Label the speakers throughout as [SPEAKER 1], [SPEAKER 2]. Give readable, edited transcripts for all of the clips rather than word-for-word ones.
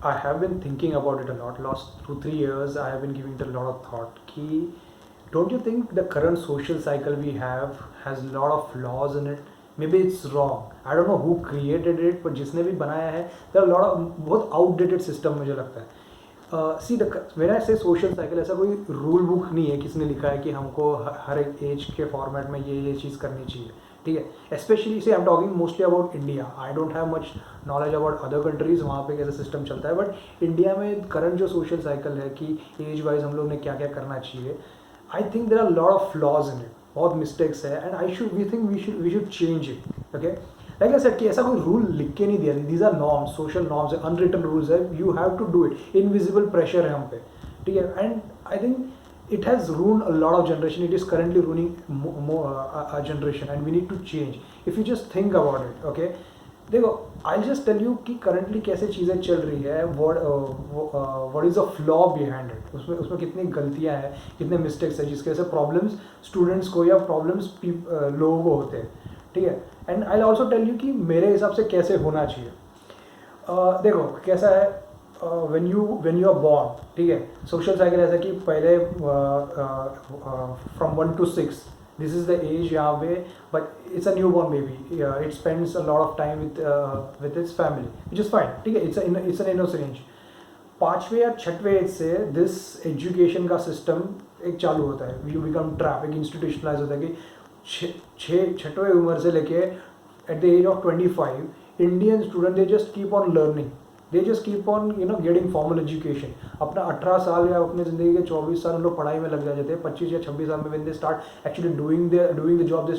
[SPEAKER 1] I have been thinking about it a lot. Last 2 3 years, I have been giving it a lot of thought. Ki, don't you think the current social cycle we have has a lot of flaws in it? Maybe it's wrong. I don't know who created it, but जिसने भी बनाया है, there are a lot of बहुत outdated system मुझे लगता है. See the when I से social cycle, ऐसा कोई रूल बुक नहीं है किसने लिखा है कि हमको हर एक एज के फॉर्मेट में ये चीज़ करनी चाहिए. ठीक है, स्पेशली से आई am talking mostly about India. I don't have much knowledge about other countries, वहाँ पे कैसा सिस्टम चलता है. बट इंडिया में करंट जो सोशल साइकिल है कि एज वाइज हम लोग ने क्या क्या करना चाहिए, I think there are lot of flaws in it. बहुत मिस्टेक्स है and we should change it. Okay, like I said कि ऐसा कोई रूल लिख के नहीं दिया. These are norms, social norms है, अनरिटन रूल्स है. You have to do it. Invisible pressure है हम पे. ठीक है, and I think it has ruined a lot of generation. It is currently ruining a generation and we need to change. If you just think about it, okay, देखो, I'll just tell you कि currently कैसे चीज़ें चल रही है. what is the flaw behind it. उसमें कितनी गलतियाँ हैं, कितने मिस्टेक्स हैं जिसके वजह से प्रॉब्लम्स स्टूडेंट्स को या प्रॉब्लम्स लोगों को होते हैं. ठीक है, and I also tell you कि मेरे हिसाब से कैसे होना चाहिए. देखो कैसा है, when you are born, ठीक है, सोशल साइकिल ऐसा कि पहले from 1 to 6 this is the age यहाँ पे, but it's a newborn baby. It spends a lot of time with its family, which is fine. ठीक है, it's an innocent age. 5वें या 6वें एज से दिस एजुकेशन का सिस्टम एक चालू होता है. यू बिकम ट्रैप, एक इंस्टीट्यूशनलाइज होता है कि 6वें उम्र से लेके at the age of 25 Indian student they just keep on learning. They just keep on getting formal education. अपना 18 साल या अपने ज़िंदगी के 24 साल हम लोग पढ़ाई में लग जाते हैं. 25 या 26 साल में when they start actually doing the job,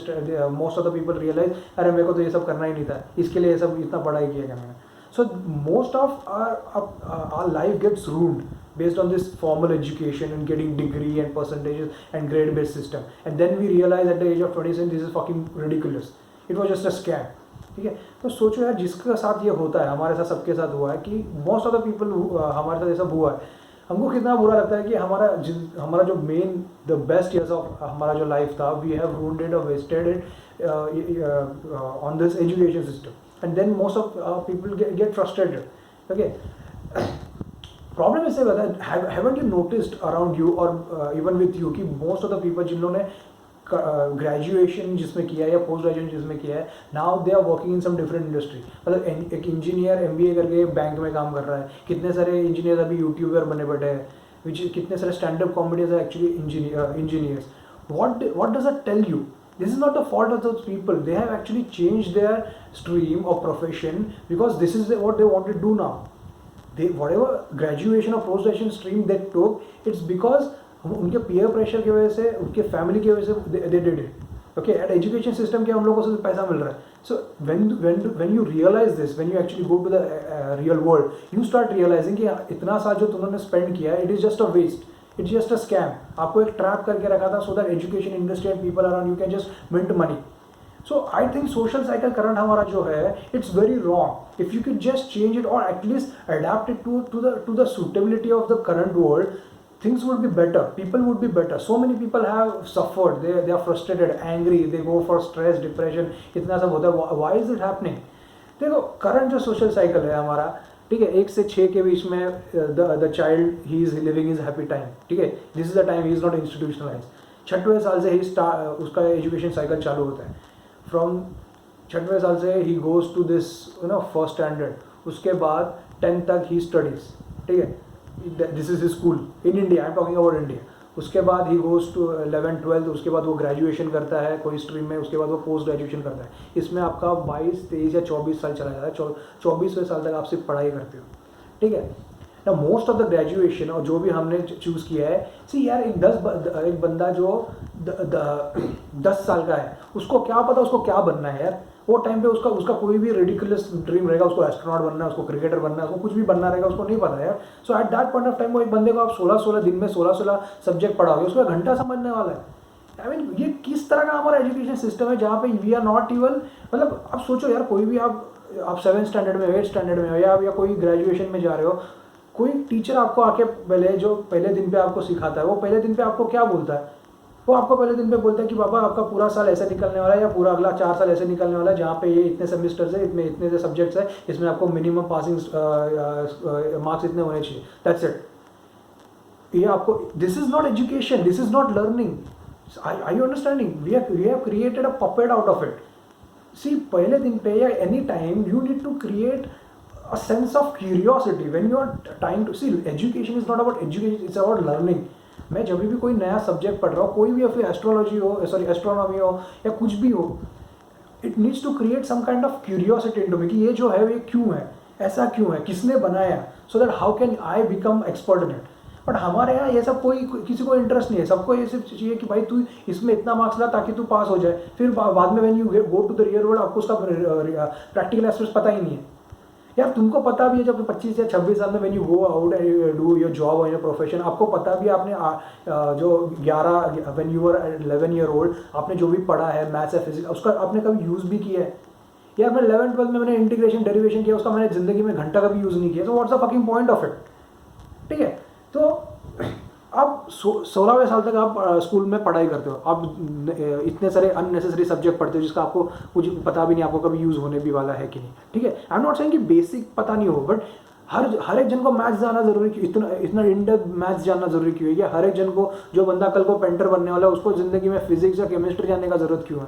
[SPEAKER 1] most of the people realise अरे मेरे को तो ये सब करना ही नहीं था, इसके लिए ये सब इतना पढ़ाई किया क्या मैंने. So most of our life gets ruined based on this formal education and getting degree and percentages and grade based system, and then we realize at the age of 27 this is fucking ridiculous. It was just a scam. ठीक है, तो सोचो यार जिसके साथ ये होता है, हमारे साथ सबके साथ हुआ है कि मोस्ट ऑफ द पीपल हमारे साथ ऐसा हुआ है. हमको कितना बुरा लगता है कि हमारा जो main the best years of हमारा जो लाइफ था, वी हैव रूइंड और wasted it on this education system, and then most of people get frustrated. Okay, problem इससे होता है, haven't you noticed around you और इवन विथ यू कि most of the people जिन्होंने graduation जिसमें किया है या पोस्ट ग्रेजुएशन जिसमें किया है, now they are working in some different industry. मतलब एक इंजीनियर MBA करके बैंक में काम कर रहा है. कितने सारे इंजीनियर अभी यूट्यूबर बने बैठे हैं, कितने सारे स्टैंड अप कॉमेडियंस है actually engineers. what does that tell you? This is not the fault of those people. They have actually changed their stream or profession because this is what they want to do now. Whatever graduation or post graduation stream they took, it's because उनके peer pressure की वजह से, उनके family की वजह से they did it. Okay, and education system के हम लोगों से पैसा मिल रहा है. So when you realise this, when you actually go to the real world, you start realising कि इतना साल जो तुमने स्पेंड किया है, it is just a waste, it's just a scam. आपको एक ट्रैप करके रखा था so that education industry and people around you can just mint money. So I think social cycle current हमारा जो है, it's very wrong. If you could just change it or at least adapt it to the suitability of the current world, things would be better. People would be better. So many people have suffered. They are frustrated, angry. They go for stress, depression. इतना सब होता है. Why is it happening? देखो current जो social cycle है हमारा, ठीक है, 1 से 6 के बीच में the child he is living his happy time. ठीक है, this is the time he is not institutionalized. 6वें साल से उसका एजुकेशन साइकिल चालू होता है. फ्रॉम 6वें साल से ही goes to this first standard. उसके बाद 10th तक ही स्टडीज़. ठीक है, this is school in India, I am talking about India. उसके बाद ही गोज़ टू 11th 12th. उसके बाद वो ग्रेजुएशन करता है कोई स्ट्रीम में. उसके बाद वो पोस्ट ग्रेजुएशन करता है. इसमें आपका 22 23 या 24 साल चला जाता है. 24वें साल तक आप सिर्फ पढ़ाई करते हो. ठीक है ना, मोस्ट ऑफ द ग्रेजुएशन और जो भी हमने चूज़ किया है, सी यार एक बंदा जो 10 साल का है, उसको क्या पता उसको क्या बनना है यार. वो टाइम पे उसका कोई भी रिडिकुलस ड्रीम रहेगा. उसको एस्ट्रोनॉट बनना है, उसको क्रिकेटर बनना है, उसको कुछ भी बनना रहेगा, उसको नहीं पता यार. So at that point of time वो एक बंदे को आप 16 दिन में 16 सब्जेक्ट पढ़ाओगे, उसको 1 घंटा समझने वाला है. आई मीन ये किस तरह का हमारा एजुकेशन सिस्टम है जहाँ पे वी आर नॉट इवन, मतलब आप सोचो यार, कोई भी आप 7th स्टैंडर्ड में 8th स्टैंडर्ड में हो या कोई ग्रेजुएशन में जा रहे हो, कोई टीचर आपको आके जो पहले दिन पे आपको सिखाता है, वो पहले दिन पे आपको क्या बोलता है? वो आपको पहले दिन पे बोलता है कि बाबा आपका पूरा साल ऐसे निकलने वाला है, या पूरा अगला 4 साल ऐसे निकलने वाला है, जहाँ पे ये इतने सेमिस्टर्स है, इतने से सब्जेक्ट्स है, इसमें आपको मिनिमम पासिंग मार्क्स इतने होने चाहिए, दैट्स इट। ये आपको, this is not education, this is not learning. I you understanding? We have created a puppet out of it. See, पहले दिन पे या any time you need to create a sense of curiosity when you are trying to see. Education is not about education, it's about learning. मैं जब भी कोई नया subject पढ़ रहा हूँ, कोई भी, फिर एस्ट्रोलॉजी हो, सॉरी एस्ट्रोनॉमी हो, या कुछ भी हो, it needs to create some kind of curiosity into me कि ये जो है ये क्यों है, ऐसा क्यों है, किसने बनाया, so that how can I become expert in it. But हमारे यहाँ ये सब कोई, किसी को इंटरेस्ट नहीं है। सबको ये सिर्फ चाहिए कि भाई तू इसमें इतना मार्क्स ला ताकि तू पास हो जाए, फिर बाद में when you go to the real world आपको उसका प्रैक्टिकल एस्पेक्ट पता ही नहीं है। यार तुमको पता भी है जब 25 या 26 साल में when you go out and do your job और योर प्रोफेशन, आपको पता भी है आपने जो 11 when you are 11 year old आपने जो भी पढ़ा है मैथ्स या फिजिक्स, उसका आपने कभी यूज़ भी किया है? यार मैं 11th-12th में मैंने इंटीग्रेशन डेरिवेशन किया, उसका मैंने ज़िंदगी में घंटा कभी यूज़ नहीं किया। तो what's the fucking point of it? ठीक है, तो आप 16वें साल तक आप स्कूल में पढ़ाई करते हो, आप इतने सारे अननेसेसरी सब्जेक्ट पढ़ते हो जिसका आपको कुछ पता भी नहीं आपको कभी यूज़ होने भी वाला है कि नहीं। ठीक है, आई एम नॉट सेइंग कि बेसिक पता नहीं हो, बट हर एक जन को मैथ्स जानना जरूरी क्यों, इतना इन डेप्थ मैथ्स जानना जरूरी क्यों है? या हर एक जन को, जो बंदा कल को पेंटर बनने वाला है, उसको ज़िंदगी में फिजिक्स या केमिस्ट्री जानने का ज़रूरत क्यों है?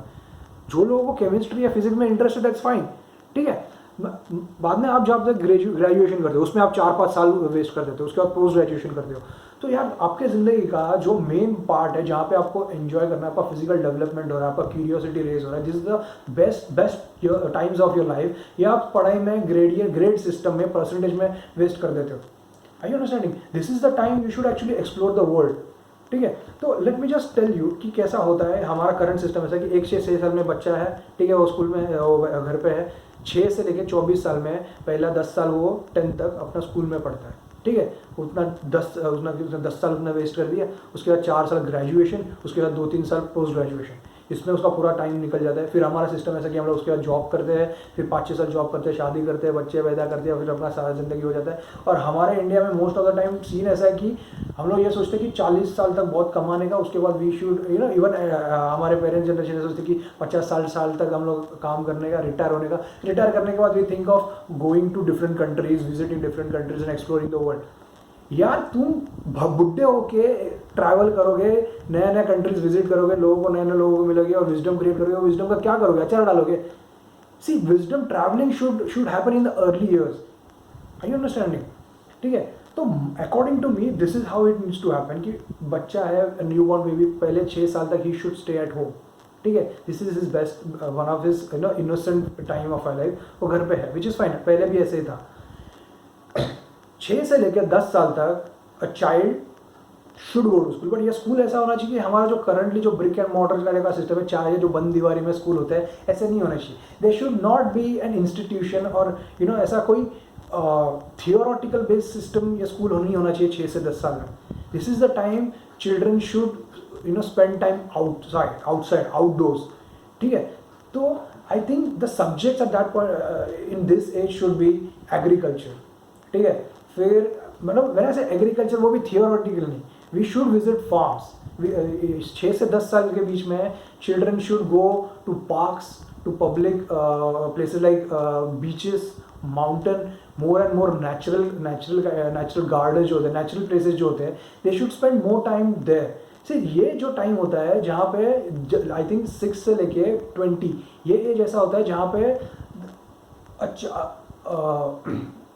[SPEAKER 1] जो लोगों को केमिस्ट्री या फिजिक्स में इंटरेस्ट है दैट्स फाइन। ठीक है, बाद में आप जब तक ग्रेजुएशन करते हो उसमें आप 4-5 साल वेस्ट कर देते हो, उसके बाद पोस्ट ग्रेजुएशन करते हो। तो यार आपके ज़िंदगी का जो मेन पार्ट है जहाँ पे आपको एंजॉय करना है, आपका फिजिकल डेवलपमेंट हो रहा है, आपका क्यूरियोसिटी रेज हो रहा है, this is the best times of your life, या आप पढ़ाई में ग्रेड सिस्टम में परसेंटेज में वेस्ट कर देते हो। Are you understanding? This is the time you should actually explore the world. ठीक है, तो let me just tell you कि कैसा होता है हमारा करंट सिस्टम। ऐसा कि 1 से 6 साल में बच्चा है, ठीक है, वो स्कूल में, वो घर पे है। 6 से लेकर 24 साल में पहला 10 साल वो 10th तक अपना स्कूल में पढ़ता है। ठीक है, उतना 10 साल उतना वेस्ट कर दिया। उसके बाद 4 साल ग्रेजुएशन, उसके बाद 2-3 साल पोस्ट ग्रेजुएशन, इसमें उसका पूरा टाइम निकल जाता है। फिर हमारा सिस्टम ऐसा कि हम लोग उसके बाद जॉब करते हैं, फिर 5-6 साल जॉब करते हैं, शादी करते हैं, बच्चे पैदा करते हैं, फिर अपना सारा ज़िंदगी हो जाता है। और हमारे इंडिया में most of the time seen ऐसा है कि हम लोग ये सोचते हैं कि 40 साल तक बहुत कमाने का, उसके बाद वी शुड इवन हमारे पेरेंट्स जनरेशन सोचते कि 50 साल तक हम लोग काम करने का, रिटायर होने का। रिटायर करने के बाद we think of going to different countries, visiting different countries and exploring the world. यार तुम बुढ़े होके ट्रैवल करोगे, नए नए कंट्रीज विजिट करोगे, लोगों को नए लोगों को मिलोगे और विजडम क्रिएट करोगे। विजडम का क्या करोगे? अचार डालोगे? See, wisdom travelling should happen in the early years. Are you understanding? ठीक है, तो according to me this is how it needs to happen कि बच्चा है, न्यू बॉर्न बेबी, पहले 6 साल तक he should stay at home. ठीक है, this is his best, one of his innocent time of life, वो घर पे है, विच इज़ फाइन। पहले भी ऐसे ही था। 6 से लेकर 10 साल तक a child should go to school. But ये स्कूल ऐसा होना चाहिए कि हमारा जो करंटली जो ब्रिक एंड मॉर्टर का सिस्टम है, चाहे जो बंद दीवारी में स्कूल होता है, ऐसे नहीं होना चाहिए। They should not be an institution और ऐसा कोई थियोरटिकल बेस्ड सिस्टम या स्कूल नहीं होना चाहिए 6 से 10 साल में। This is the time children should spend time outside outdoors. ठीक है, तो I think the subjects at that point in this age should be agriculture. ठीक है, फिर मतलब मैंने ऐसे एग्रीकल्चर, वो भी थियोरटिकल नहीं, वी शुड विजिट फार्म्स। 6 से 10 साल के बीच में children should go to parks, to public places like beaches, mountain, more and more natural garden जो होते हैं, नेचुरल प्लेसेस जो होते हैं, they should spend more time there. सिर्फ ये जो टाइम होता है जहाँ पे आई थिंक 6 से लेके 20, ये एज ऐसा होता है जहाँ पे अच्छा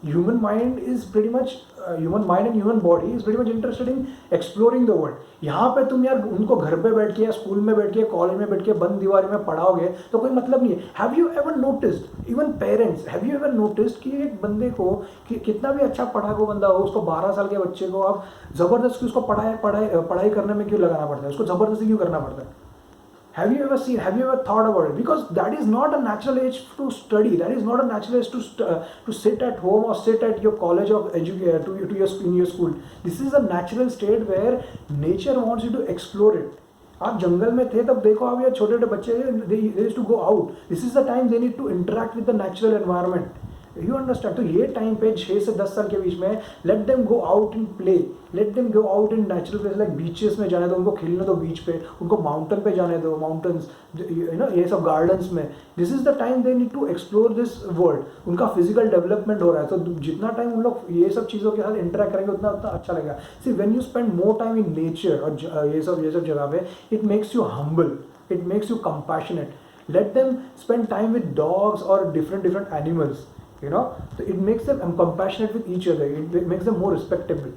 [SPEAKER 1] human mind and human body is pretty much interested in exploring the world. यहाँ पे तुम यार उनको घर पे बैठ के या स्कूल में बैठ के, कॉलेज में बैठ के बंद दीवारी में पढ़ाओगे तो कोई मतलब नहीं है। Have you ever noticed, even parents, have you ever noticed कि एक बंदे को कितना भी अच्छा पढ़ाकू बंदा हो, उसको 12 साल के बच्चे को आप ज़बरदस्ती उसको पढ़ाई करने में क्यों लगाना पड़ता है? उसको ज़बरदस्ती क्यों करना पड़ता है? Have you ever thought about it? Because that is not a natural age to study. That is not a natural age to sit at home or sit at your college or in your school. This is a natural state where nature wants you to explore it. आप जंगल में थे तब देखो, आप ये छोटे छोटे बच्चे they used to go out. This is the time they need to interact with the natural environment. You understand. तो ये टाइम पे 6 से 10 साल के बीच में late them go out in play, late them go out in natural place like beaches में जाने दो उनको, खेलने दो बीच पे, उनको माउंटेन पे जाने दो, माउंटेन्स ये सब गार्डन्स में। This is the time they need to explore this world. उनका फिजिकल डेवलपमेंट हो रहा है, तो जितना टाइम उन लोग ये सब चीज़ों के साथ इंटरेक्ट करेंगे उतना उतना अच्छा लगेगा। See when you spend more time in nature और ये सब जगह पे, it makes you humble, it makes you compassionate. Let them spend time with dogs or different animals, so it makes them compassionate with each other, it makes them more respectable.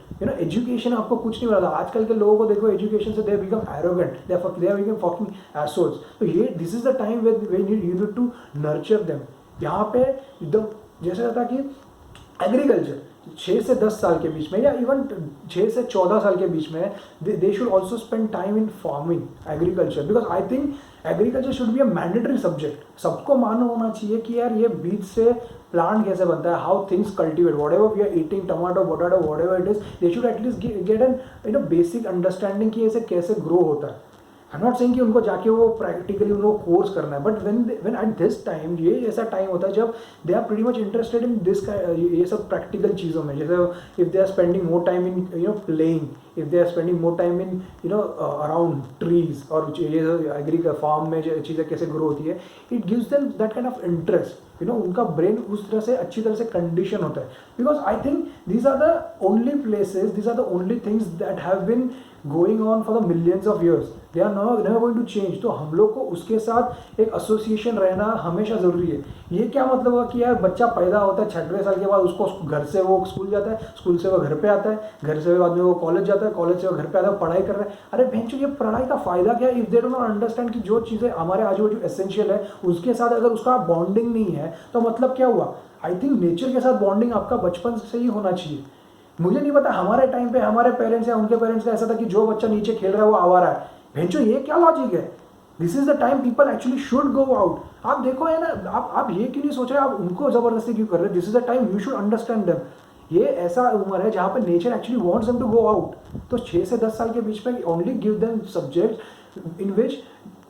[SPEAKER 1] Education आपको कुछ नहीं बताता। आजकल के लोगों को देखो, education से they become arrogant, they have become fucking assholes. तो ये this is the time when you need to nurture them. यहाँ पे एकदम जैसे रहता कि एग्रीकल्चर 6 से 10 साल के बीच में या इवन 6 से 14 साल के बीच में they should also spend time in farming agriculture, because I think agriculture should be a mandatory subject. सबको मालूम होना चाहिए कि यार ये बीज से प्लांट कैसे बनता है, how things cultivate, whatever we are eating, tomato potato whatever it is, they should at least get an basic understanding कि ऐसे कैसे ग्रो होता है। आई एम नॉट सेइंग कि उनको जाके वो प्रैक्टिकली उनको कोर्स करना है, but when at this time, ये ऐसा टाइम होता है जब they are pretty much interested in this, ये सब प्रैक्टिकल चीज़ों में। जैसे if they are spending more time in playing, if they are spending more time in around trees, और ये फार्म में जो चीज़ें कैसे ग्रो होती है, it gives them that kind of interest. उनका ब्रेन उस तरह से अच्छी तरह से कंडीशन होता है, because I think these are the only places, these are the only things that have been going on for the millions of years, they are never going to change. तो हम लोग को उसके साथ एक एसोसिएशन रहना हमेशा ज़रूरी है। ये क्या मतलब हुआ कि यार बच्चा पैदा होता है 6वें साल के बाद, उसको घर से वो स्कूल जाता है, स्कूल से वो घर पे आता है, घर से बाद में वो कॉलेज जाता है, कॉलेज से वो घर पे आता है, पढ़ाई कर रहा है। अरे भैंचो, ये पढ़ाई का फ़ायदा क्या है इफ़ दे डोंट अंडरस्टैंड कि जो चीज़ें हमारे आजू बाजू एसेंशियल है उसके साथ अगर उसका बॉन्डिंग नहीं है तो मतलब क्या हुआ। आई थिंक नेचर के साथ बॉन्डिंग आपका बचपन से ही होना चाहिए। मुझे नहीं पता हमारे टाइम पे हमारे पेरेंट्स या उनके पेरेंट्स का ऐसा था कि जो बच्चा नीचे खेल रहा है वो आवारा है। भेंचो, ये क्या लॉजिक है। This is the time people actually should go out. आप देखो है ना, आप ये क्यों नहीं सोच रहे, आप उनको जबरदस्ती क्यों कर रहे। This is the time you should understand them. ये ऐसा उम्र है जहाँ पे nature actually wants them to go out. तो 6 से 10 साल के बीच में only give them subject in which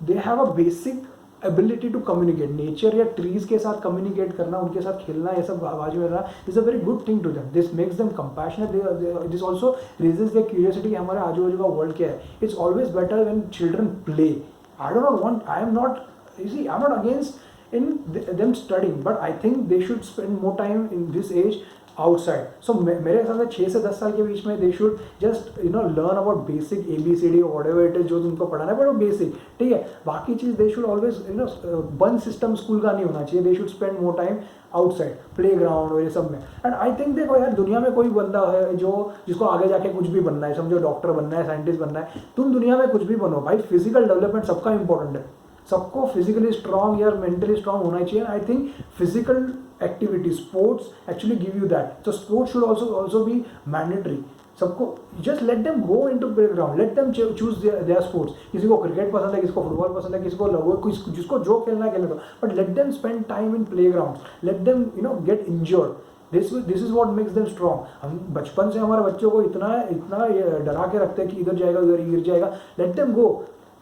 [SPEAKER 1] they have a basic ability to communicate. Nature या ट्रीज के साथ कम्युनिकेट करना, उनके साथ खेलना, ये सब बाजू में रहना is a very good thing to them. This makes them compassionate, this also raises their curiosity, हमारे आजू बाजू का वर्ल्ड क्या है। It's always better when children play. I don't not want, I am not, you see, I am not against in them studying, but I think they should spend more time in this age outside. So मेरे हिसाब से 6 से 10 साल के बीच में they should just learn about basic ABCD और whatever it is जो तुमको पढ़ाना है, बट वो बेसिक ठीक है। बाकी चीज़ they should always one system school का नहीं होना चाहिए। They should spend more time outside, playground और ये सब में। एंड आई थिंक देखो यार, दुनिया में कोई बंदा है जो जिसको आगे जाके कुछ भी बनना है, समझो डॉक्टर बनना है, साइंटिस्ट बनना है, तुम दुनिया में कुछ भी बनो भाई, फिजिकल डेवलपमेंट सबका इंपॉर्टेंट है। सबको फिजिकली स्ट्रॉन्ग या मेंटली स्ट्रॉन्ग होना चाहिए। I think physical activity, sports actually give you that. So sports should also be mandatory. सबको just let them go into playground, let them choose their sports. किसी को cricket पसंद है, किसी को फुटबॉल पसंद है, किसी को लगो, जिसको जो खेलना है खेलने दो, but let them spend time in play ground, let them get injured. This is what makes them strong. हम बचपन से हमारे बच्चों को इतना डरा के रखते हैं कि इधर जाएगा उधर गिर जाएगा। लेट देम गो,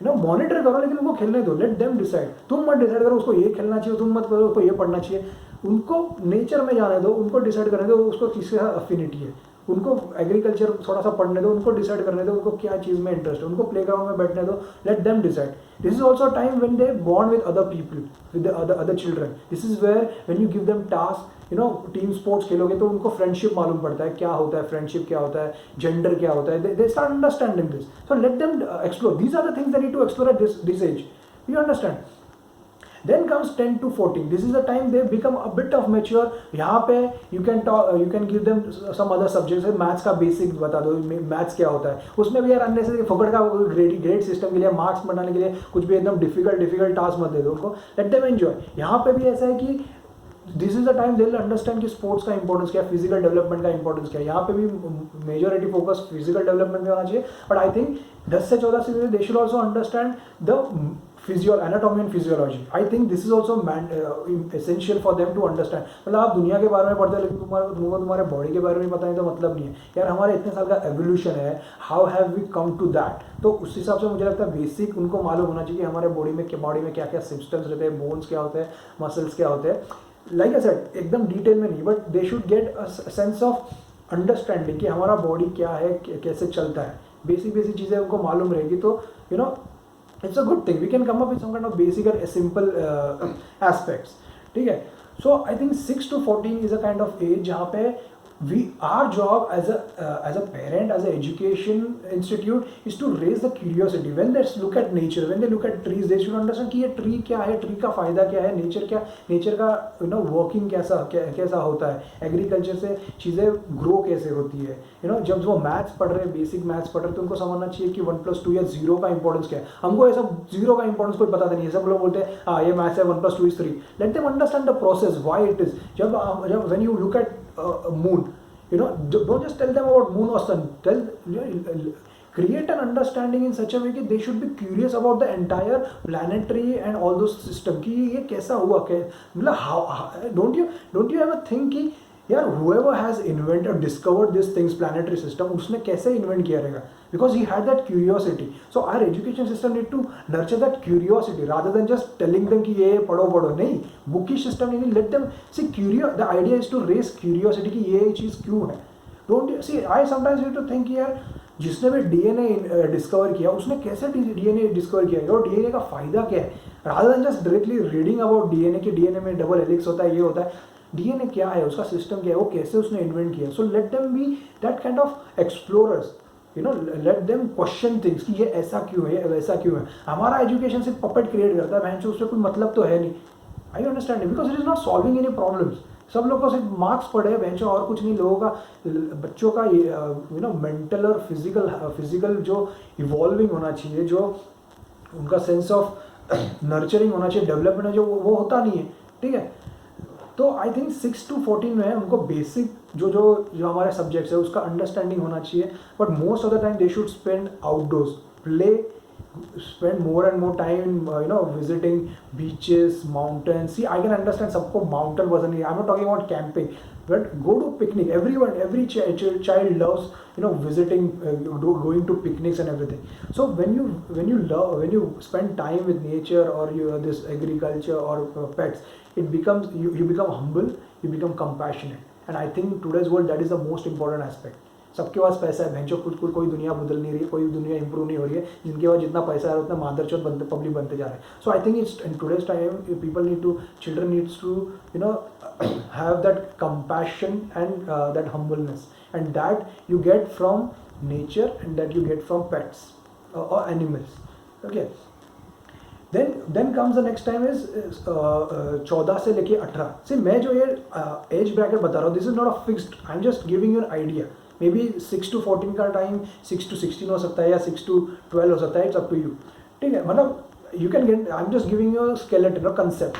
[SPEAKER 1] मॉनिटर करो, लेकिन उनको खेलने दो। Let them decide. तुम मत डिसाइड करो उसको ये खेलना चाहिए, तुम मत करो उसको ये पढ़ना चाहिए। उनको नेचर में जाने दो, उनको डिसाइड करने दो उसको किसके साथ अफिनिटी है। उनको एग्रीकल्चर थोड़ा सा पढ़ने दो, उनको डिसाइड करने दो उनको क्या चीज़ में इंटरेस्ट है, उनको प्लेग्राउंड में बैठने दो। Let them decide. This is also time when they bond with other people, with other children. This is where when you give them task, team sports खेलोगे तो उनको फ्रेंडशिप मालूम पड़ता है, क्या होता है फ्रेंडशिप, क्या होता है जेंडर, क्या होता है। They start understanding this. So let them explore. These are the things they need to explore at this age, you understand. Then comes 10 to 14. This is the time they become a bit of mature. यहाँ पे you can give them some other subjects. Maths का basic बता दो, maths क्या होता है। उसमें भी यार अननेसेसरी फोकट का ग्रेड सिस्टम के लिए, मार्क्स बनाने के लिए कुछ भी एकदम डिफिकल्ट टास्क मत दे दो उनको। Late them enjoy. यहाँ पे भी ऐसा है कि this is the time they will understand कि स्पोर्ट्स का इंपॉर्टेंस क्या है, फिजिकल डेवलपमेंट का इंपॉर्टेंस क्या है। यहाँ पे भी मेजोरिटी फोकस फिजिकल डेवलपमेंट में होना चाहिए, बट आई थिंक 10 से 14 से they should also understand the anatomy and physiology. I think this is also essential for them to understand. मतलब आप दुनिया के बारे में पढ़ते हो लेकिन तुम्हारे बॉडी के बारे में पता नहीं तो मतलब नहीं है यार। हमारे इतने साल का एवोल्यूशन है, how have we come to that. तो उस हिसाब से मुझे लगता है बेसिक उनको मालूम होना चाहिए कि हमारे बॉडी में क्या क्या सिस्टम्स रहते हैं, बोन्स क्या होते हैं, मसल्स क्या होते हैं। लाइक आई सेड एकदम डिटेल में नहीं, but they should get a sense of understanding कि हमारा बॉडी क्या है, कैसे चलता है, बेसिक बेसिक चीज़ें उनको मालूम रहेगी तो you know it's a good thing, we can come up with some kind of basic और सिंपल एस्पेक्ट्स, ठीक है. So I think 6 to 14 is a kind of age जहाँ पे we our job as a parent, as an education institute is to raise the curiosity. When they look at nature, when they look at trees, they should understand कि ये tree क्या है, tree का फ़ायदा क्या है, नेचर का working कैसा होता है, एग्रीकल्चर से चीज़ें ग्रो कैसे होती है. जब वो मैथ्स पढ़ रहे हैं, बेसिक मैथ्स पढ़ रहे हैं, तो उनको समझना चाहिए कि 1+2 या जीरो का इंपॉर्टेंस क्या है. हमको ऐसा जीरो का इंपॉर्टेंस कोई पता नहीं है, सब लोग बोलते हैं हाँ ये मैथ्स है 1+2 is 3. Let them understand the process why it is. जब when you look at moon, don't just tell them about moon or sun, create an understanding in such a way कि they should be curious about the entire planetary and all those system कि ये कैसा हुआ, मतलब how don't you ever think कि यार whoever has invented discovered these things planetary system उसने कैसे invent किया रहेगा, because he had that curiosity. So our education system need to nurture that curiosity rather than just telling them कि ये पढ़ो नहीं, bookish system नहीं, let them see curious. The idea is to raise curiosity कि ये चीज़ क्यों है. Don't you see, I sometimes need to think यार जिसने भी DNA डिस्कवर किया उसने कैसे DNA डिस्कवर किया और DNA का फ़ायदा क्या है, rather than just directly reading about DNA कि DNA में डबल हेलिक्स होता है, ये होता है. DNA क्या है, उसका सिस्टम क्या है, वो कैसे उसने इन्वेंट किया. सो let them be that kind of explorers, let them question things कि ये ऐसा क्यों है, वैसा क्यों है. हमारा एजुकेशन सिर्फ पपेट क्रिएट करता है, बहन से उससे कोई मतलब तो है नहीं. I understand it, because it is not solving any problems. सब लोग को सिर्फ मार्क्स पढ़े बहन और कुछ नहीं. लोगों का, बच्चों का मेंटल और फिजिकल जो इवॉल्विंग होना चाहिए, जो उनका सेंस ऑफ नर्चरिंग होना चाहिए, डेवलपमेंट जो वो होता नहीं है, ठीक है. तो आई थिंक 6 to 14 में उनको बेसिक जो हमारे सब्जेक्ट्स है उसका अंडरस्टैंडिंग होना चाहिए. But most of the time they should spend outdoors, play, spend more and more time visiting beaches, mountains. See, I can understand सबको mountain पसंद नहीं है. I'm not talking about camping, but go to picnic. Every child loves visiting, going to picnics and everything. So when you spend time with nature or this agriculture or pets, it becomes you become humble, you become compassionate. And I think today's world that is the most important aspect. सबके पास पैसा है, भैंचो खुद कोई दुनिया बदल नहीं रही है, कोई दुनिया इंप्रूव नहीं हो रही है. जिनके पास जितना पैसा है उतना मादरचोद पब्लिक बनते जा रहे हैं. So I think it's in today's time people need to, children needs to have that compassion and that humbleness, and that you get from nature and that you get from pets or animals. Okay, then comes the next time is 14 से लेके 18. See, मैं जो ये age bracket बता रहा हूँ, this is not a fixed, I'm just giving you an idea. May be 6 to 14 का time 6 to 16 हो सकता है या 6 to 12 हो सकता है. इट्स अप टू यू, ठीक है. मतलब you can get, I am just giving you skeleton concept.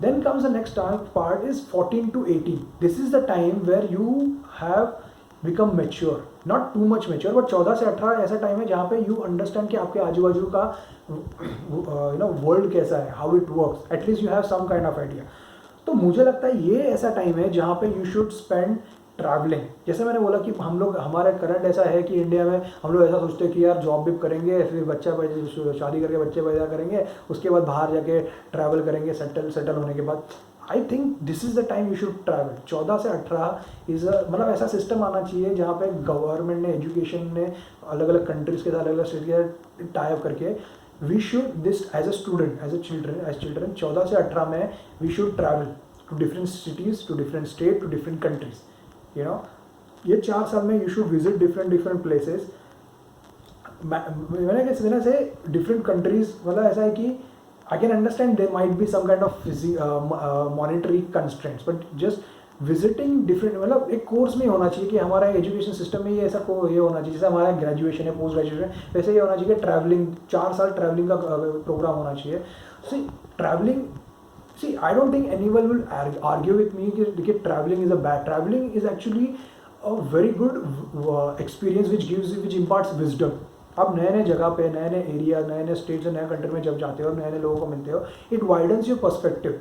[SPEAKER 1] Then comes the next part is 14 to 18. This is the time where you have become mature, not too much mature, but 14 से 18 ऐसा time है जहाँ पे you understand कि आपके आजू बाजू का वर्ल्ड कैसा है, how it works, at least you have some kind of idea. तो मुझे लगता है ये ऐसा टाइम है जहाँ पे यू शुड स्पेंड ट्रैवलिंग. जैसे मैंने बोला कि हम लोग, हमारा करंट ऐसा है कि इंडिया में हम लोग ऐसा सोचते हैं कि यार जॉब भी करेंगे, फिर शादी करके बच्चे पैदा करेंगे, उसके बाद बाहर जाके ट्रैवल करेंगे सेटल होने के बाद. आई think this is the time you should travel. 14 से 18 इज़ मतलब ऐसा सिस्टम आना चाहिए जहाँ पे गवर्नमेंट ने, एजुकेशन ने अलग अलग कंट्रीज़ के साथ, अलग अलग स्टेट के टाई अप करके we should this as a student, as children 14 से 18 में we should travel to different cities, to different state, to different countries. ये 4 साल में you should visit different places. मैंने कैसे देना से डिफरेंट कंट्रीज, मतलब ऐसा है कि I can understand there might be some kind of monetary constraints, but just visiting different, मतलब एक कोर्स में होना चाहिए कि हमारा एजुकेशन सिस्टम में ये ऐसा ये होना चाहिए, जैसे हमारा ग्रेजुएशन है, पोस्ट ग्रेजुएशन, वैसे ये होना चाहिए कि ट्रैवलिंग 4 साल ट्रैवलिंग का प्रोग्राम होना चाहिए. सी travelling, see, I don't think anyone will argue with me that traveling is a bad. Traveling is actually a very good experience which imparts wisdom. आप नए जगह पे, नए एरिया, नए स्टेट से, नए कंट्री में जब जाते हो, नए लोगों को मिलते हो, इट वाइडन्स योर पर्सपेक्टिव.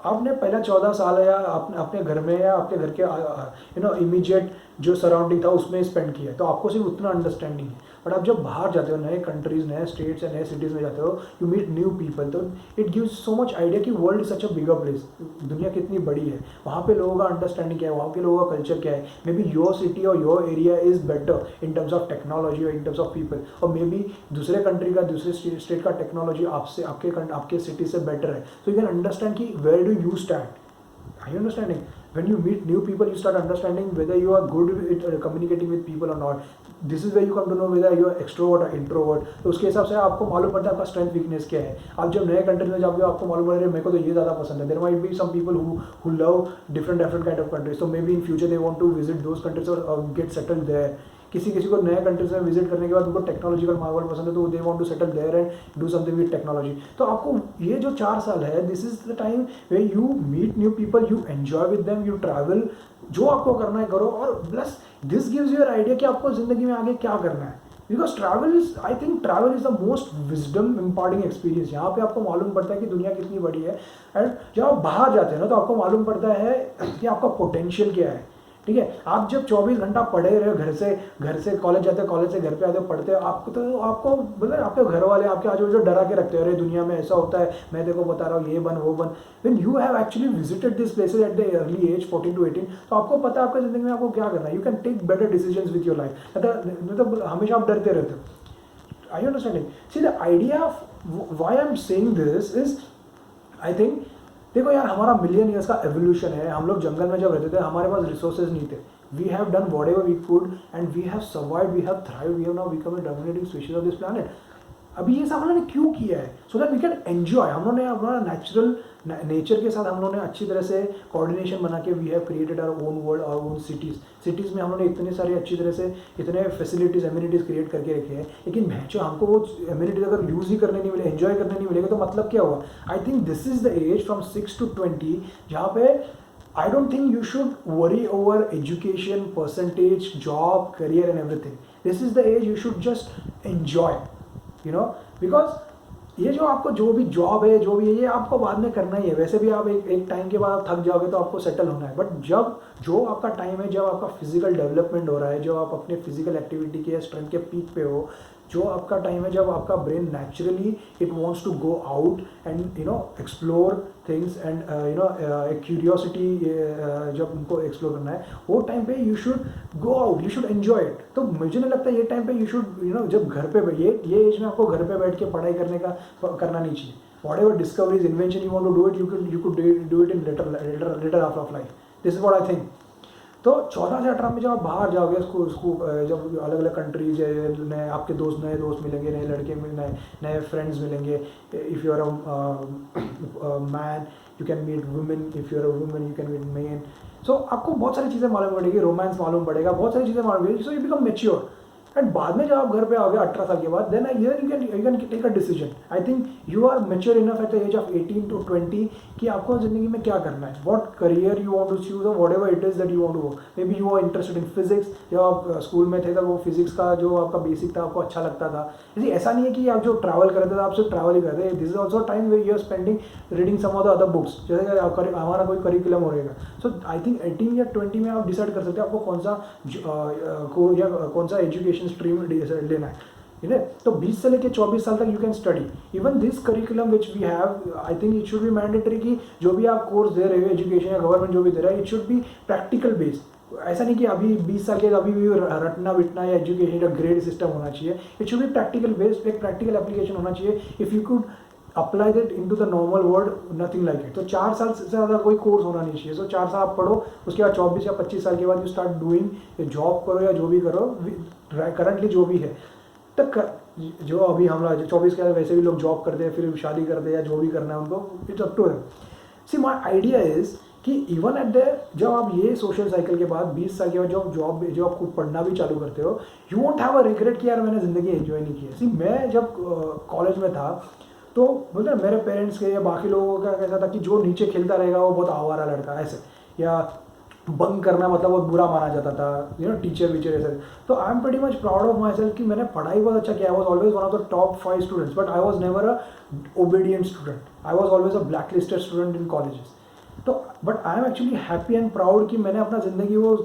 [SPEAKER 1] आपने पहला 14 साल या अपने घर में या अपने घर के इमीडिएट जो सराउंडिंग था उसमें स्पेंड किया है, तो आपको सिर्फ उतना अंडरस्टैंडिंग है। बट आप जब बाहर जाते हो, नए कंट्रीज़, नए स्टेट्स या नए सिटीज़ में जाते हो, यू मीट न्यू पीपल, तो it gives so much idea कि world is such a bigger place, दुनिया कितनी बड़ी है, वहाँ पे लोगों का अंडरस्टैंडिंग क्या है, वहाँ के लोगों का कल्चर क्या है। मे बी योर सिटी और your area is better in terms of technology और इन टर्म्स ऑफ पीपल, और मे बी दूसरे कंट्री का, दूसरे स्टेट का टेक्नोलॉजी आपसे, आपके सिटी से बेटर है। सो यू कैन अंडरस्टैंड कि where do you stand. Are you understanding? When you meet new people, you start understanding whether you are good with communicating with people or not. This is where you come to know whether you are extrovert or introvert. तो उसके हिसाब से आपको मालूम पड़ता है आपका strength weakness क्या है। आप जब नए कंट्री में जाओगे आपको मालूम पड़ेगा मेरे को तो ये ज़्यादा पसंद है। There might be some people who love different kind of countries. So maybe in future they want to visit those countries or get settled there. किसी को नए कंट्रीज में विजिट करने के बाद उनको टेक्नोलॉजिकल मार्वल पसंद है, तो they want to settle there and do something with technology. तो आपको ये जो 4 साल है, this is the time way you meet new people, you enjoy with them, you travel, जो आपको करना है करो, और plus this gives you an idea कि आपको जिंदगी में आगे क्या करना है। Because travel is, I think travel is the most wisdom imparting experience. यहाँ पे आपको मालूम पड़ता है कि दुनिया कितनी बड़ी है, एंड जब आप बाहर जाते हैं ना तो आपको मालूम पड़ता है कि आपका पोटेंशियल क्या है। ठीक है, आप जब 24 घंटा पढ़े रहे हो, घर से कॉलेज जाते हो, कॉलेज से घर पे आते हो, पढ़ते हो, आपको मतलब आपके घर वाले आपके आजू बाजू डरा के रखते हो, अरे दुनिया में ऐसा होता है, मैं देखो बता रहा हूँ, ये बन वो बन। When you have actually visited this places at the early age 14 to 18, तो आपको पता है आपकी जिंदगी में आपको क्या करना है। You can take better decisions with your life. मतलब हमेशा आप डरते रहते हो। I understanding. See the idea of why I am saying this is, I think, देखो यार, हमारा मिलियन ईयर्स का एवोल्यूशन है। हम लोग जंगल में जब रहते थे हमारे पास रिसोर्सेज नहीं थे। We have done whatever we could and we have survived, we have thrived, we have now become a dominating species of this planet. अभी ये सब हम लोगों ने क्यों किया है? So that we can enjoy. हम लोगों ने अपना नेचर के साथ हम लोगों ने अच्छी तरह से कोऑर्डिनेशन बना के we have created our own world, our own cities में हम लोगों ने इतने सारे अच्छी तरह से इतने फैसिलिटीज़, एम्यूनिटीज़ क्रिएट करके रखे हैं। लेकिन जो हमको वो एम्यूनिटीज़ अगर यूज़ ही करने नहीं मिले, एंजॉय करने नहीं मिलेगा, तो मतलब क्या हुआ? I think this is the age from 6 to 20 जहाँ पे I don't think you should worry over education, percentage, job, career and everything. This is the age you should just enjoy, you know, because ये जो आपको जो भी job है, जो भी है, ये आपको बाद में करना ही है। वैसे भी आप एक टाइम के बाद आप थक जाओगे तो आपको सेटल होना है। बट जब जो आपका टाइम है, जब आपका फिजिकल डेवलपमेंट हो रहा है, जब आप अपने फिजिकल एक्टिविटी के स्ट्रेंथ के पीक पे हो, जो आपका टाइम है जब आपका brain naturally it wants to go out and explore things and एक क्यूरियोसिटी जब उनको एक्सप्लोर करना है, वो टाइम पे you should go out, you should enjoy it. तो मुझे नहीं लगता ये टाइम पे यू शुड जब घर पे ये एज में आपको घर पे बैठ के पढ़ाई करना नहीं चाहिए। Whatever discoveries, invention you want to do it, you could do it in later half of life. This is what I think. तो 14 से 18 में जब आप बाहर जाओगे, जब अलग अलग कंट्रीज है, नए आपके नए दोस्त मिलेंगे, नए लड़के नए फ्रेंड्स मिलेंगे। If you are a man you can meet women, if you are a women you can meet men. So आपको बहुत सारी चीज़ें मालूम पड़ेगी, रोमांस मालूम पड़ेगा, बहुत सारी चीज़ें मालूम पड़ेगी। So you become mature. And बाद में जब आप घर पे आओगे 18 साल के बाद, then you can take a decision. I think you are mature enough at the age of 18 to 20 कि आपको ज़िंदगी में क्या करना है, what career you want to choose और whatever it is that you want to work. Maybe you are interested in physics, जब आप स्कूल में थे तब वो फिजिक्स का जो आपका बेसिक था आपको अच्छा लगता था। इसलिए ऐसा नहीं है कि आप जो ट्रैवल करते थे आप सिर्फ ट्रैवल ही करते। This is also time where you are spending reading some of the other books, जैसे हमारा कोई करिकुलम हो रहेगा। सो आई थिंक 18 या 20 में आप डिसाइड कर सकते हैं आपको कौन सा एजुकेशन स्ट्रीम लेना है। ठीक है, तो 20 से लेकर 24 साल तक you can study even this curriculum which we have. I think it should be mandatory कि जो भी आप कोर्स दे रहे हो, एजुकेशन या गवर्नमेंट जो भी दे रहा है, it should be practical based. ऐसा नहीं कि अभी 20 साल के अभी भी रटना बिटना या एजुकेशन का ग्रेड सिस्टम होना चाहिए। It should be practical based, एक प्रैक्टिकल एप्लीकेशन होना चाहिए। If you could apply that into the normal world, nothing like it. तो 4 साल से ज़्यादा कोई कोर्स होना नहीं चाहिए। सो 4 साल आप पढ़ो, उसके बाद 24 या 25 साल के बाद यू स्टार्ट डूइंग, जॉब करो या जो भी करो करंटली जो भी है। तक जो अभी हम लोग 24 के बाद वैसे भी लोग जॉब करते हैं, फिर शादी करते हैं या जो भी करना है उनको, it's up to them. See my idea is कि इवन एट द जब आप ये सोशल साइकिल के बाद 20 साल के बाद जब आप खुद पढ़ना भी चालू करते हो, you won't have a regret कि यार मैंने ज़िंदगी एंजॉय नहीं की। सी मैं जब कॉलेज में था तो बोलते हैं मेरे पेरेंट्स के या बाकी लोगों का कैसा था कि जो नीचे खेलता रहेगा वो बहुत आवारा लड़का ऐसे, या बंक करना मतलब बहुत बुरा माना जाता था, टीचर वीचर ऐसे। तो I am pretty much proud of myself कि मैंने पढ़ाई बहुत अच्छा किया। I was always one of the top 5 students, but I was never a obedient student. I was always a blacklisted student in colleges. तो but I am actually happy and proud कि मैंने अपना ज़िंदगी वो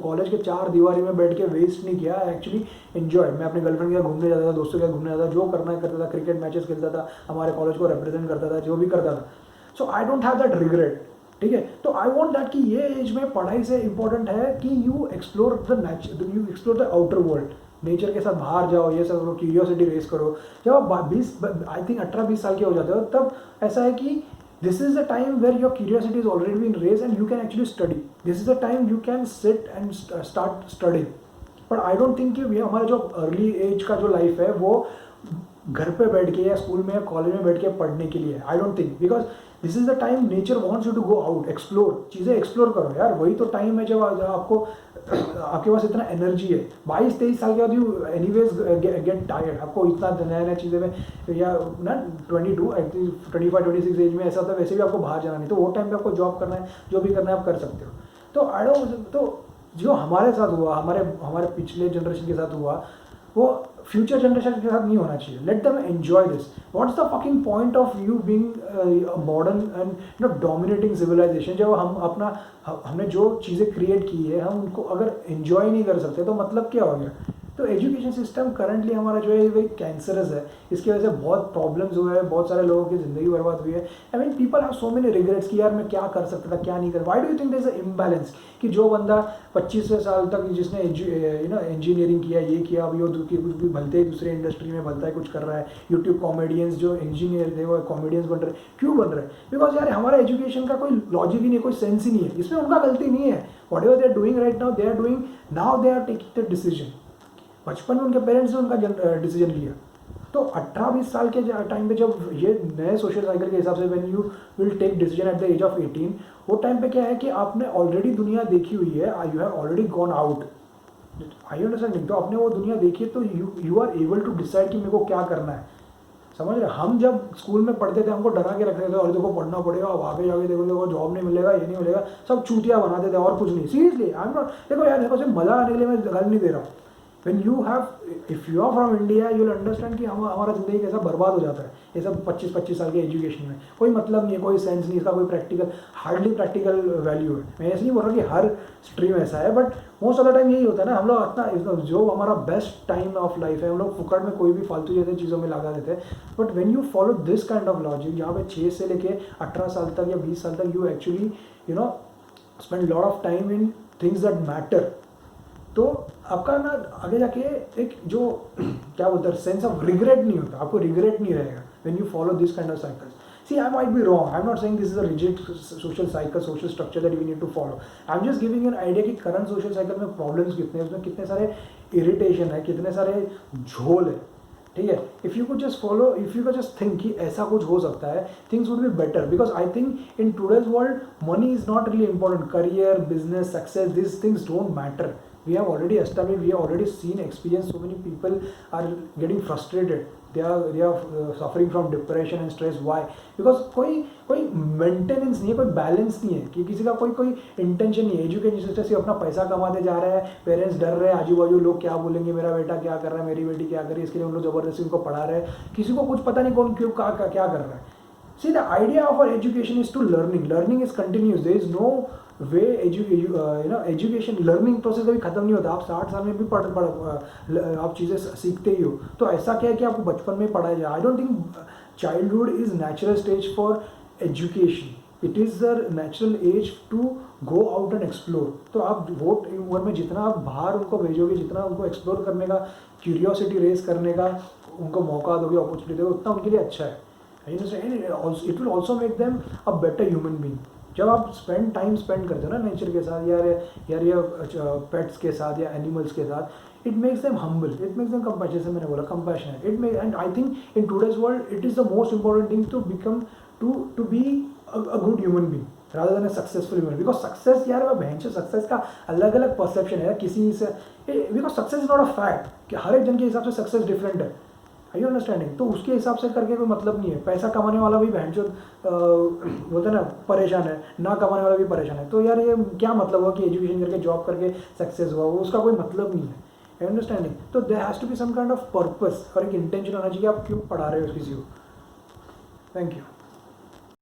[SPEAKER 1] college के 4 दीवारी में बैठ के वेस्ट नहीं किया। I actually enjoy. मैं अपने गर्लफ्रेंड के साथ घूमने जाता था, दोस्तों के साथ घूमने जाता था, जो करना है करता था, क्रिकेट मैचेस खेलता था, हमारे कॉलेज को रिप्रेजेंट करता था, जो भी करता था। So I don't have that regret. ठीक है, तो आई वॉन्ट दैट कि ये एज में पढ़ाई से इंपॉर्टेंट है कि you explore the outer world, nature के साथ बाहर जाओ, ये सब करो, क्यूरियोसिटी रेस करो। जब आप 20 आई थिंक 18-20 साल के हो जाते हो, तब ऐसा है कि this is the time where your curiosity is already been raised and you can actually study. This is the time you can sit and start studying. But I don't think कि हमारा जो अर्ली एज का जो life है वो घर पे बैठ के या स्कूल में या कॉलेज में बैठ के पढ़ने के लिए। I don't think, because this is the time nature wants you to go out, explore, चीज़ें एक्सप्लोर करो यार। वही तो टाइम है जब आपको आपके पास इतना एनर्जी है। 22-23 साल के बाद यू एनीवेज गेट टायर्ड। आपको इतना नया नया चीज़ें में या ना 25-26 एज में ऐसा होता है, वैसे भी आपको बाहर जाना नहीं, तो वो टाइम पे आपको जॉब करना है, जो भी करना है आप कर सकते हो। तो आई डोंट, तो जो हमारे साथ हुआ, हमारे पिछले जनरेशन के साथ हुआ, वो फ्यूचर जनरेशन के साथ नहीं होना चाहिए। Let them enjoy this. What's the fucking point of you being modern and you know dominating civilization, जब हमने जो चीज़ें क्रिएट की है हम उनको अगर एंजॉय नहीं कर सकते तो मतलब क्या हो गया। तो एजुकेशन सिस्टम करंटली हमारा जो है वही कैंसरस है। इसकी वजह से बहुत प्रॉब्लम्स हुए हैं, बहुत सारे लोगों की ज़िंदगी बर्बाद हुई है। I mean people have so many regrets कि यार मैं क्या कर सकता था, क्या नहीं कर। Why do you think there is a imbalance कि जो बंदा 25 साल तक जिसने इंजीनियरिंग किया, ये किया, अभी वो कुछ भी भलते ही दूसरे इंडस्ट्री में भलता है, कुछ कर रहा है। यूट्यूब कॉमेडियंस जो इंजीनियर थे वो कॉमेडियंस बन रहे, क्यों बन रहे? बिकॉज यार हमारा एजुकेशन का कोई लॉजिक ही नहीं, कोई सेंस ही नहीं है। इसमें उनका गलती नहीं है। Whatever they are doing right now, they are taking the decision. बचपन में उनके पेरेंट्स ने उनका डिसीजन लिया। तो 18-20 साल के टाइम पे जब ये नए सोशल साइकिल के हिसाब से when you will take decision at the age of 18, वो टाइम पे क्या है कि आपने ऑलरेडी दुनिया देखी हुई है, you have already gone out. I understanding, तो आपने वो दुनिया देखी है, तो you are able to decide कि मेरे को क्या करना है। समझ रहे? हम जब स्कूल में पढ़ते थे हमको डरा के रखते थे, और देखो पढ़ना पड़ेगा, अब आगे जाके देखो जॉब नहीं मिलेगा, ये नहीं मिलेगा, सब चूतिया बनाते थे और कुछ नहीं। सीरियसली आई एम नॉट, देखो यार देखो सिर्फ मजा आने के लिए मैं गल नहीं दे रहा हूँ। When you have, if you are from India, you will understand कि हमारा ज़िंदगी कैसा बर्बाद हो जाता है ये सब 25-25 साल के एजुकेशन में। कोई मतलब नहीं है, कोई सेंस नहीं, इसका कोई प्रैक्टिकल, हार्डली प्रैक्टिकल वैल्यू है। मैं ऐसे नहीं बोल रहा कि हर स्ट्रीम ऐसा है, but most of the time यही होता है ना। हम लोग अपना जो हमारा बेस्ट टाइम ऑफ लाइफ है हम लोग फुकट में कोई भी फालतू जैसे चीज़ों में लगा देते हैं। But when you follow this kind of logic, जहाँ पे 6 से लेके 18 साल तक या 20 साल तक you actually spend lot of time in things that matter, तो आपका ना आगे जाके एक जो क्या बोलते हैं सेंस ऑफ रिग्रेट नहीं होता। आपको रिग्रेट नहीं रहेगा when you follow this kind of cycles. See I might be wrong, I am not saying this is a rigid social cycle, social structure that we need to follow. I am just giving an idea कि current social cycle में problems कितने हैं, उसमें कितने सारे irritation है, कितने सारे झोल है। ठीक है, if you could just follow, if you could just think कि ऐसा कुछ हो सकता है, things would be better. Because I think in today's world money is not really important. Career, business, success, this things don't matter. We have already established, we have already seen, experienced, so many people are getting frustrated. They are suffering from depression and stress. Why? Because कोई maintenance नहीं है, कोई balance नहीं है, कि किसी का कोई इंटेंशन नहीं है। एजुकेशन सिस्टम से अपना पैसा कमाते जा रहा है, पेरेंट्स डर रहे हैं, आजू बाजू लोग क्या बोलेंगे, मेरा बेटा क्या कर रहा है, मेरी बेटी क्या कर रही है, इसके लिए उन लोग ज़बरदस्ती उनको पढ़ा रहे हैं। किसी को कुछ पता नहीं कौन क्यों क्या कर रहा है। See, the idea of our education is to learning. Learning is continuous. There is no way education learning process कभी खत्म नहीं होता। आप 60 साल में भी आप चीज़ें सीखते ही हो। तो ऐसा क्या है कि आपको बचपन में पढ़ाया जाए। I don't think childhood is natural stage for education. It is the natural age to go out and explore. तो आप वो उम्र में जितना आप बाहर उनको भेजोगे, जितना उनको एक्सप्लोर करने का, क्यूरियोसिटी रेस करने का उनको मौका दोगे, अपॉर्चुनिटी दोगे, उतना उनके लिए अच्छा है। It will also make them a better human being. जब आप टाइम स्पेंड करते हो ना नेचर के साथ, यार ये पेट्स के साथ या एनिमल्स के साथ, it makes them humble, it makes them compassion. जैसे मैंने बोला compassionate, and I think in today's world it is the most important thing to become to be a good human being rather than a successful human. Because success यार वो बहन success का अलग अलग perception है किसी से। Because success is not a fact कि हर एक जन के हिसाब से सक्सेस डिफरेंट है। आई यू अंडरस्टैंडिंग? तो उसके हिसाब से करके कोई मतलब नहीं है। पैसा कमाने वाला भी बहन जो बोलते हैं ना परेशान है, ना कमाने वाला भी परेशान है। तो यार ये क्या मतलब हुआ कि एजुकेशन करके जॉब करके सक्सेस हुआ, वो उसका कोई मतलब नहीं है। I understanding? तो there has to be some kind of purpose और एक इंटेंशन होना चाहिए आप क्यों पढ़ा रहे हो किसी को। Thank you.